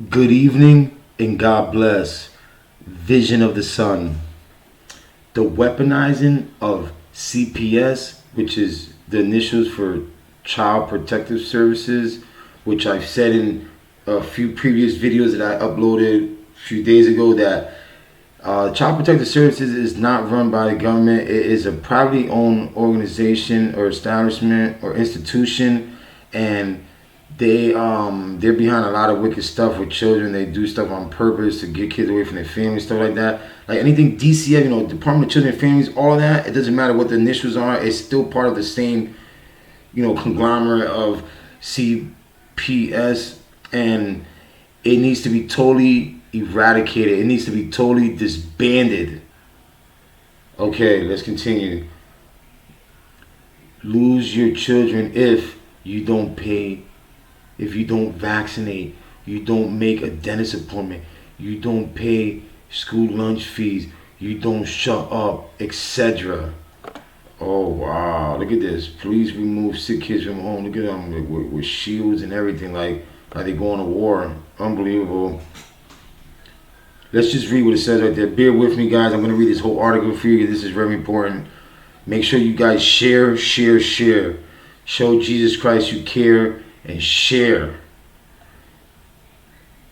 Good evening and God bless. Vision of the Sun. The weaponizing of CPS, which is the initials for Child Protective Services, which I've said in a few previous videos that I uploaded a few days ago that Child Protective Services is not run by the government. It is a privately owned organization or establishment or institution, and they're behind a lot of wicked stuff with children. They do stuff on purpose to get kids away from their families, stuff like that. Like anything DCF, Department of Children and Families, all of that. It doesn't matter what the initials are. It's still part of the same, conglomerate of CPS, and it needs to be totally eradicated. It needs to be totally disbanded. Okay, let's continue. Lose your children if you don't pay, if you don't vaccinate, you don't make a dentist appointment, you don't pay school lunch fees, you don't shut up, etc. Oh wow, look at this. Please remove sick kids from home. Look at them with shields and everything, like they going to war. Unbelievable. Let's just read what it says right there. Bear with me, guys. I'm going to read this whole article for you. This is very important. Make sure you guys share. Show Jesus Christ you care and share.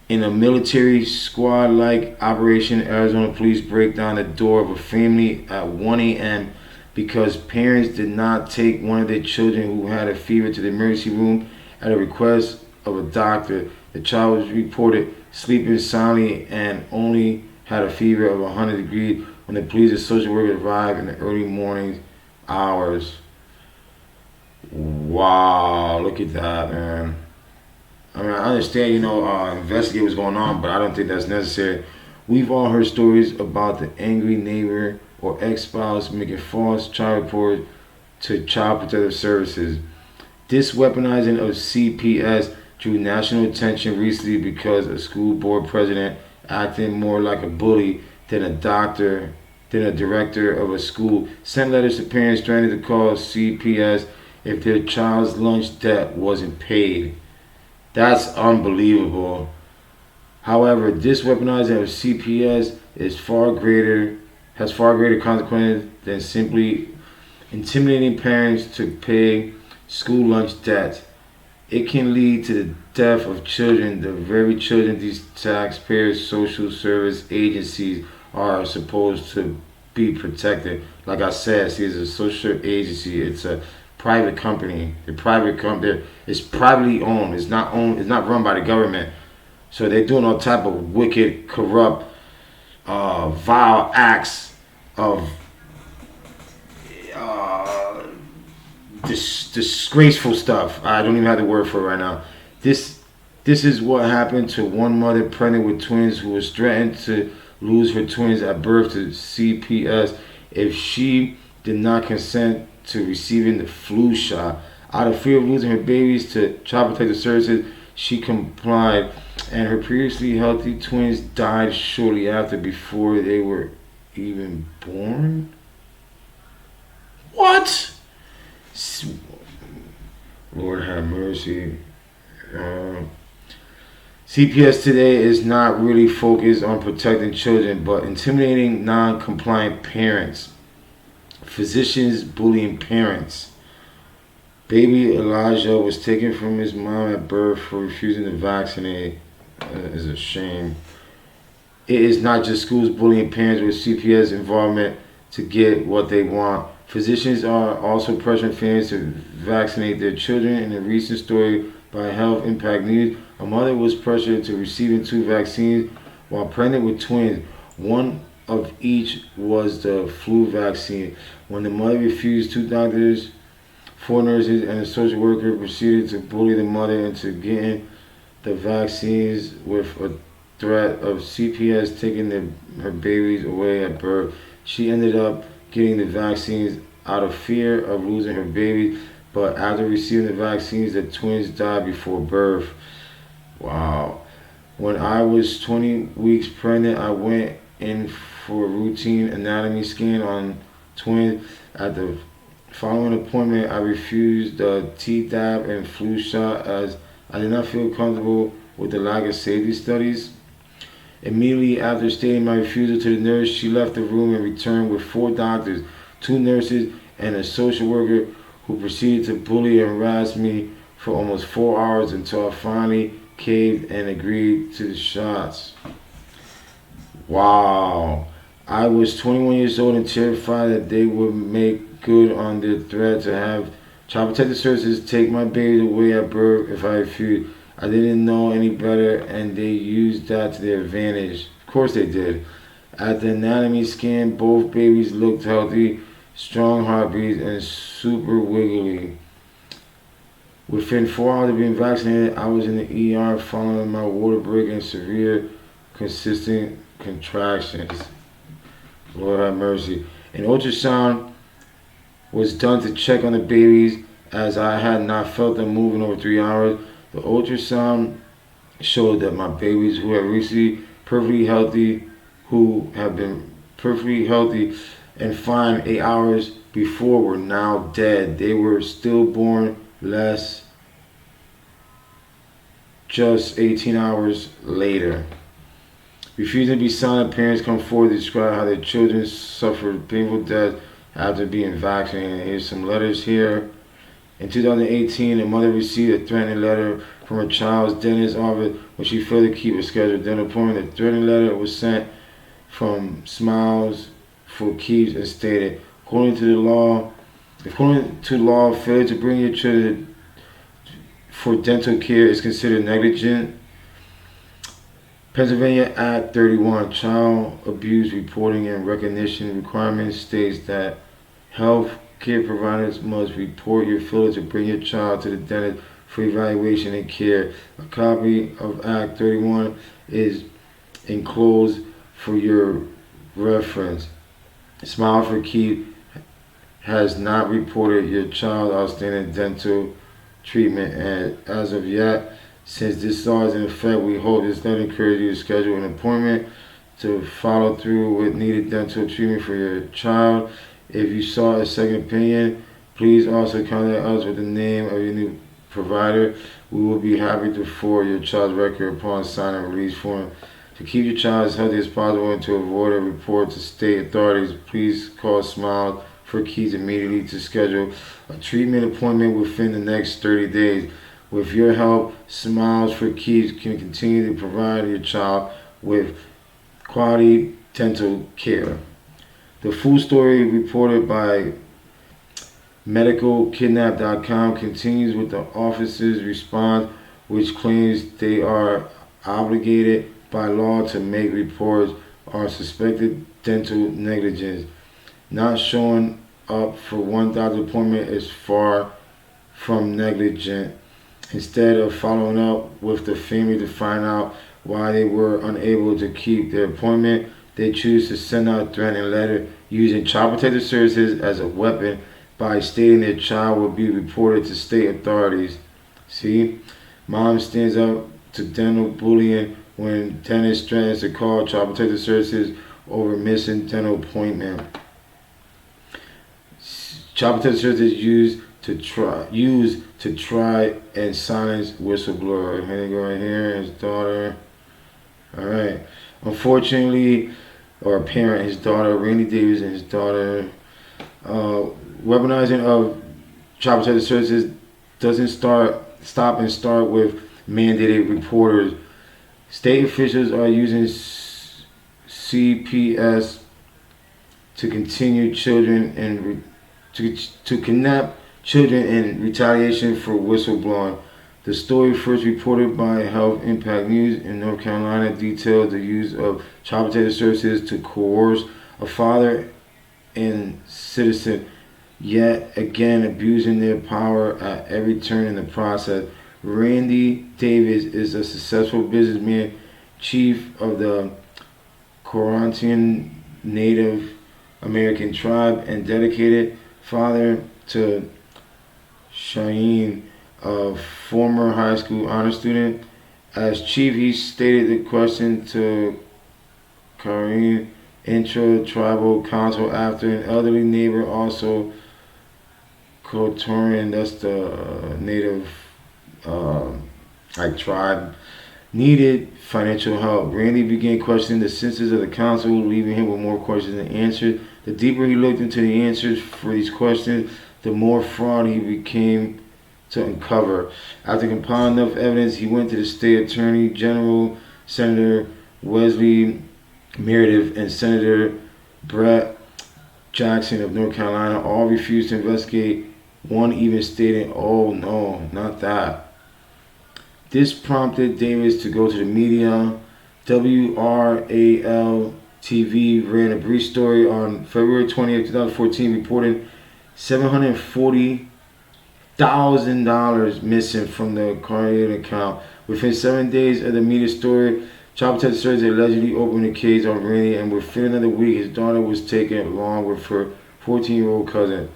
In a military squad-like operation, Arizona police break down the door of a family at 1 a.m. because parents did not take one of their children who had a fever to the emergency room at a request of a doctor. The child was reported sleeping soundly and only had a fever of 100 degrees when the police and social workers arrived in the early morning hours. Wow, look at that, man. I mean, I understand, investigate what's going on, but I don't think that's necessary. We've all heard stories about the angry neighbor or ex-spouse making false child reports to Child Protective Services. This weaponizing of CPS drew national attention recently because a school board president acting more like a bully than a director of a school sent letters to parents threatening to call CPS if their child's lunch debt wasn't paid. That's unbelievable. However, this weaponizing of CPS has far greater consequences than simply intimidating parents to pay school lunch debt. It can lead to the death of children, the very children these taxpayers' social service agencies are supposed to be protected. Like I said, see, it's a social agency. It's a private company. The private company is privately owned. It's not owned. It's not run by the government. So they're doing all type of wicked, corrupt, vile acts of disgraceful stuff. I don't even have the word for it right now. This is what happened to one mother pregnant with twins who was threatened to lose her twins at birth to CPS if she did not consent to receiving the flu shot. Out of fear of losing her babies to Child Protective Services, she complied, and her previously healthy twins died shortly after, before they were even born. What? Lord have mercy. CPS today is not really focused on protecting children, but intimidating non-compliant parents. Physicians bullying parents. Baby Elijah was taken from his mom at birth for refusing to vaccinate. That is a shame. It is not just schools bullying parents with CPS involvement to get what they want. Physicians are also pressuring families to vaccinate their children. In a recent story by Health Impact News, a mother was pressured into receiving 2 vaccines while pregnant with twins. One of each was the flu vaccine. When the mother refused, 2 doctors, 4 nurses, and a social worker proceeded to bully the mother into getting the vaccines with a threat of CPS taking her babies away at birth. She ended up getting the vaccines out of fear of losing her baby, but after receiving the vaccines, the twins died before birth. Wow. When I was 20 weeks pregnant, I went in for a routine anatomy scan on twins. At the following appointment, I refused the Tdap and flu shot as I did not feel comfortable with the lack of safety studies. Immediately after stating my refusal to the nurse, she left the room and returned with 4 doctors, 2 nurses, and a social worker who proceeded to bully and harass me for almost 4 hours until I finally caved and agreed to the shots. Wow. I was 21 years old and terrified that they would make good on their threat to have Child Protective Services take my baby away at birth if I refused. I didn't know any better, and they used that to their advantage. Of course they did. At the anatomy scan, both babies looked healthy, strong heartbeats, and super wiggly. Within 4 hours of being vaccinated, I was in the ER following my water break and severe, consistent contractions. Lord have mercy. An ultrasound was done to check on the babies as I had not felt them move in over 3 hours. The ultrasound showed that my babies who had recently been perfectly healthy and fine 8 hours before were now dead. They were stillborn just 18 hours later. Refusing to be silent, parents come forward to describe how their children suffered painful death after being vaccinated. Here's some letters here. In 2018, a mother received a threatening letter from her child's dentist's office when she failed to keep a scheduled dental appointment. The threatening letter was sent from Smiles for Keeps and stated, according to law, failure to bring your children for dental care is considered negligent. Pennsylvania Act 31, Child Abuse Reporting and Recognition Requirements states that health care providers must report your failure to bring your child to the dentist for evaluation and care. A copy of Act 31 is enclosed for your reference. Smile for Keep has not reported your child outstanding dental treatment, and as of yet, since this law is in effect, we hope this letter encourages you to schedule an appointment to follow through with needed dental treatment for your child. If you sought a second opinion, please also contact us with the name of your new provider. We will be happy to forward your child's record upon signing a release form. To keep your child as healthy as possible and to avoid a report to state authorities, please call Smile for Keys immediately to schedule a treatment appointment within the next 30 days. With your help, Smiles for Keys can continue to provide your child with quality dental care. The full story reported by medicalkidnap.com continues with the office's response, which claims they are obligated by law to make reports on suspected dental negligence. Not showing up for one doctor appointment is far from negligent. Instead of following up with the family to find out why they were unable to keep their appointment, they choose to send out a threatening letter using Child Protective Services as a weapon by stating their child will be reported to state authorities. See? Mom stands up to dental bullying when dentist threatens to call Child Protective Services over missing dental appointment. Child Protective Services used to try and silence whistleblower. Here they go right here, his daughter. Alright. Unfortunately, or a parent, his daughter, Randy Davis and his daughter, weaponizing of Child Protective Services doesn't stop and start with mandated reporters. State officials are using CPS to continue children and to kidnap children in retaliation for whistleblowing. The story, first reported by Health Impact News in North Carolina, detailed the use of Child Protective Services to coerce a father and citizen, yet again abusing their power at every turn in the process. Randy Davis is a successful businessman, chief of the Corantian Native American tribe, and dedicated father to Cheyenne, a former high school honor student. As chief, he stated the question to Karen Intra-Tribal Council after an elderly neighbor, also Kotorian, that's the native tribe, needed financial help. Randy began questioning the senses of the counsel, leaving him with more questions than answers. The deeper he looked into the answers for these questions, the more fraud he became to uncover. After compiling enough evidence, he went to the state attorney general, Senator Wesley Meredith, and Senator Brett Jackson of North Carolina. All refused to investigate. One even stated, "Oh no, not that." This prompted Davis to go to the media. WRAL TV ran a brief story on February 20th, 2014, reporting $740,000 missing from the Carrier account. Within 7 days of the media story, Child Protective Services allegedly opened a case on Randy, and within another week, his daughter was taken along with her 14-year-old cousin.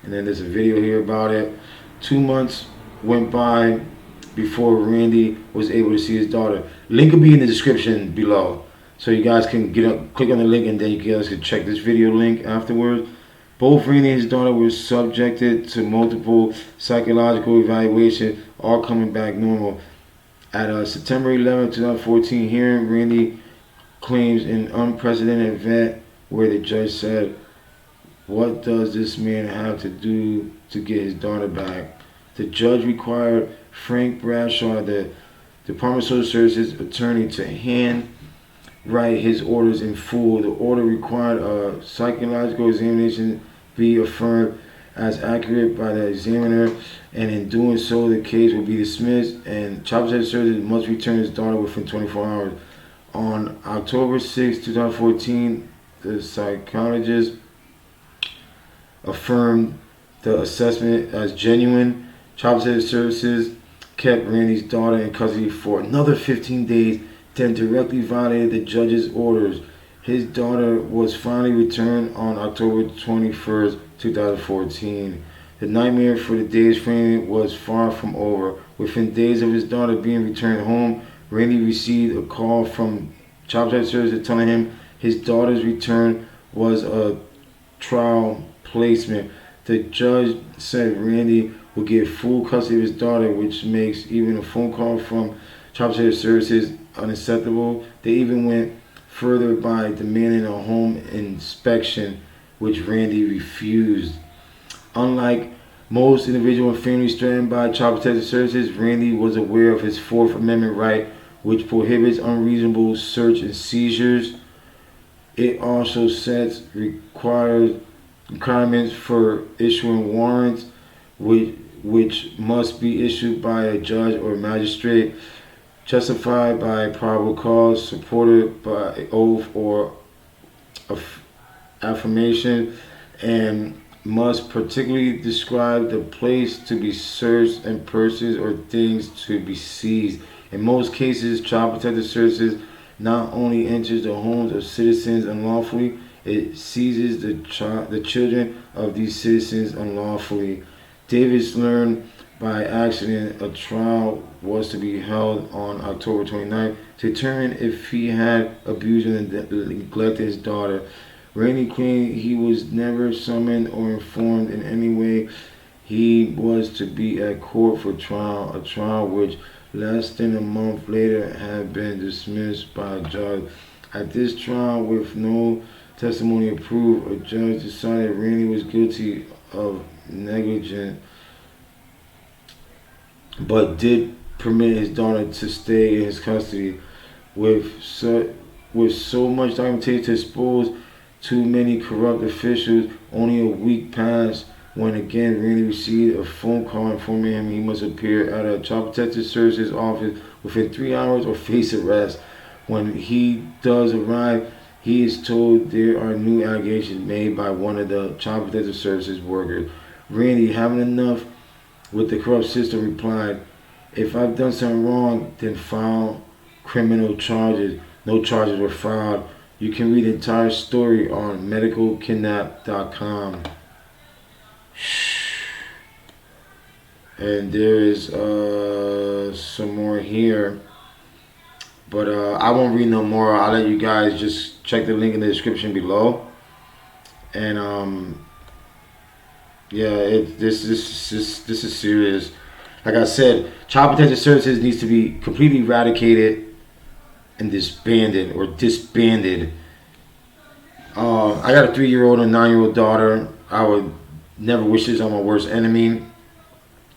And then there's a video here about it. 2 months went by before Randy was able to see his daughter. Link will be in the description below, so you guys can click on the link, and then you guys can check this video link afterwards. Both Randy and his daughter were subjected to multiple psychological evaluations, all coming back normal. At a September 11, 2014 hearing, Randy claims an unprecedented event where the judge said, "What does this man have to do to get his daughter back?" The judge required Frank Bradshaw, the Department of Social Services attorney, to handwrite his orders in full. The order required a psychological examination be affirmed as accurate by the examiner, and in doing so, the case will be dismissed, and Child Protective Services must return his daughter within 24 hours. On October 6, 2014, the psychologist affirmed the assessment as genuine. Child Protective Services kept Randy's daughter in custody for another 15 days, then directly violated the judge's orders. His daughter was finally returned on October 21st, 2014. The nightmare for the Davis family was far from over. Within days of his daughter being returned home, Randy received a call from Child Protective Services telling him his daughter's return was a trial placement. The judge said Randy will get full custody of his daughter, which makes even a phone call from Child Protective Services unacceptable. They even went further by demanding a home inspection, which Randy refused. Unlike most individual and families threatened by Child Protective Services, Randy was aware of his Fourth Amendment right, which prohibits unreasonable search and seizures. It also sets requirements for issuing warrants, which must be issued by a judge or magistrate, justified by probable cause, supported by oath or affirmation, and must particularly describe the place to be searched and persons or things to be seized. In most cases, Child Protective Services not only enters the homes of citizens unlawfully, it seizes the children of these citizens unlawfully. Davis learned by accident a trial was to be held on October 29th to determine if he had abused and neglected his daughter. Randy claimed he was never summoned or informed in any way he was to be at court for trial, a trial which less than a month later had been dismissed by a judge. At this trial, with no testimony approved, a judge decided Randy was guilty of negligence, but did permit his daughter to stay in his custody. With so much documentation to expose too many corrupt officials, only a week passed when again Randy received a phone call informing him he must appear at a Child Protective Services office within 3 hours or face arrest. When he does arrive, he is told there are new allegations made by one of the Child Protective Services workers. Randy, having enough with the corrupt system, replied, "If I've done something wrong, then file criminal charges." No charges were filed. You can read the entire story on medicalkidnap.com. And there is some more here. But I won't read no more. I'll let you guys just check the link in the description below. And yeah, this is serious. Like I said, Child Protective Services needs to be completely eradicated and disbanded or disbanded. I got a 3-year-old and a 9-year-old daughter. I would never wish this on my worst enemy.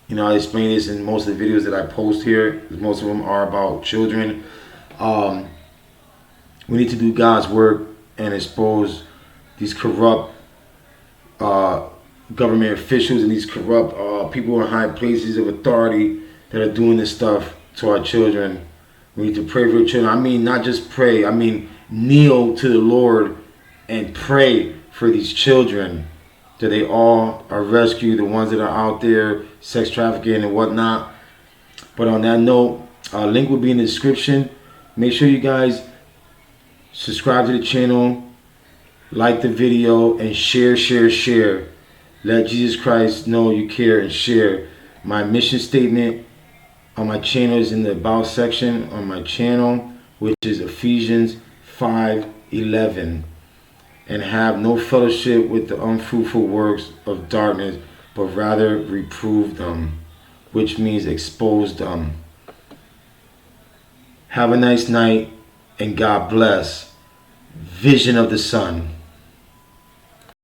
You know, I explain this in most of the videos that I post here. Most of them are about children. We need to do God's work and expose these corrupt government officials and these corrupt people in high places of authority that are doing this stuff to our children. We need to pray for children. I mean, not just pray. I mean, kneel to the Lord and pray for these children, that they all are rescued, the ones that are out there, sex trafficking and whatnot. But on that note, link will be in the description. Make sure you guys subscribe to the channel, like the video, and share. Let Jesus Christ know you care and share. My mission statement on my channel is in the About section on my channel, which is Ephesians 5:11. And have no fellowship with the unfruitful works of darkness, but rather reprove them, which means expose them. Have a nice night, and God bless. Vision of the Sun.